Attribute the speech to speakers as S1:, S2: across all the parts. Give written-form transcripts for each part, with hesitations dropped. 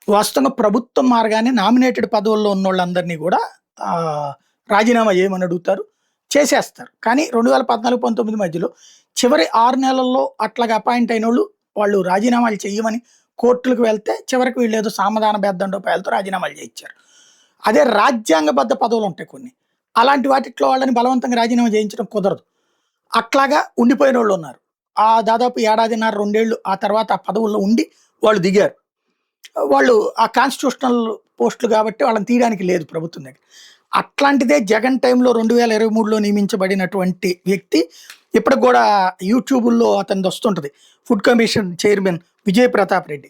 S1: వాస్తవంగా ప్రభుత్వం మారగానే నామినేటెడ్ పదవుల్లో ఉన్నోళ్ళందరినీ గూడా ఆహ్, రాజీనామా చేయమని అడుగుతారు. చేసేస్తారు. కానీ 2014, 19 మధ్యలో చివరి 6 నెలల్లో అట్లాగా అపాయింట్ అయినోళ్ళు వాళ్ళు రాజీనామాలు చెయ్యమని కోర్టులకు వెళ్తే చివరికి వీళ్ళేదో సామధాన భేద్దండోపాయాలతో రాజీనామాలు చేయిచ్చారు. అదే రాజ్యాంగబద్ధ పదవులుంటాయి కొన్ని. అలాంటి వాటిట్లో వాళ్ళని బలవంతంగా రాజీనామా చేయించడం కుదరదు. అట్లాగా ఉండిపోయినోళ్ళున్నారు. దాదాపు ఏడాదిన్నర, 2 ఏళ్ళు ఆ తర్వాత ఆ పదవుల్లో ఉండి వాళ్ళు దిగారు. వాళ్ళు ఆ కాన్స్టిట్యూషనల్ పోస్టులు కాబట్టి వాళ్ళని తీయడానికి లేదు ప్రభుత్వం దగ్గర. అట్లాంటిదే జగన్ టైంలో 2023లో నియమించబడినటువంటి వ్యక్తి ఇప్పటికి గూడా యూట్యూబుల్లో అతనిది వస్తుంటది. Food commission chairman Vijay Pratap Reddy.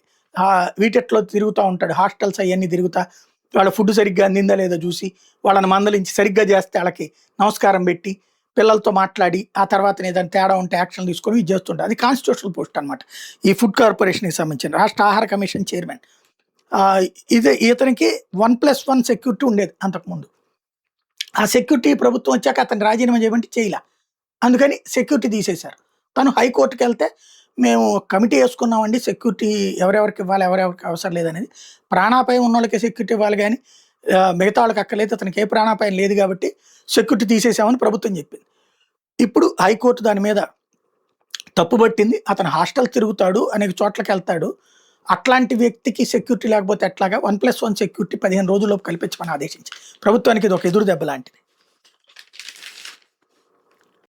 S1: వీటిట్లో తిరుగుతా ఉంటాడు. హాస్టల్స్ అయన్నీ తిరుగుతా వాళ్ళ ఫుడ్ సరిగ్గా అందిందా లేదో చూసి, వాళ్ళని మందలించి సరిగ్గా చేస్తే ఆళ్ళకి నమస్కారం పెట్టి, పిల్లలతో మాట్లాడి, ఆ తర్వాత ఏదైనా తేడా ఉంటే యాక్షన్ తీసుకొని ఇది చేస్తుంటారు. అది కాన్స్టిట్యూషనల్ పోస్ట్ అనమాట. ఈ ఫుడ్ కార్పొరేషన్‌కి సంబంధించిన రాష్ట్ర ఆహార కమిషన్ చైర్మన్. ఆహ్, ఇతనికి 1+1 సెక్యూరిటీ ఉండేది అంతకుముందు. ఆ సెక్యూరిటీ ప్రభుత్వం వచ్చాక అతన్ని రాజీనామా చేయమంటే చేయలా. అందుకని సెక్యూరిటీ తీసేశారు. తను హైకోర్ట్‌కెళ్తే మేము కమిటీ యేసుకున్నామండి. సెక్యూరిటీ ఎవరెవరికి ఇవ్వాలి, ఎవరెవరికి అవసరం లేదనేది. ప్రాణాపాయం ఉన్నోళ్ళకే సెక్యూరిటీ ఇవ్వాలి గానీ మిగతా వాళ్ళకి అక్కర్లేదు. అతనికి ఏ ప్రాణాపాయం లేదు గాబట్టి సెక్యూరిటీ తీసేసామని ప్రభుత్వం చెప్పింది. ఇప్పుడు హైకోర్ట్ దాని మీద తప్పుబట్టింది. అతను హాస్టల్ తిరుగుతాడు, అనేక చోట్లకెళ్తాడు. అట్లాంటి వ్యక్తికి సెక్యూరిటీ లేకపోతే ఎట్లాగా 1+1 సెక్యూరిటీ 15 రోజుల్లోపు కల్పించమని ఆదేశించింది. ప్రభుత్వానికి ఇదొక ఎదురు దెబ్బ లాంటిది.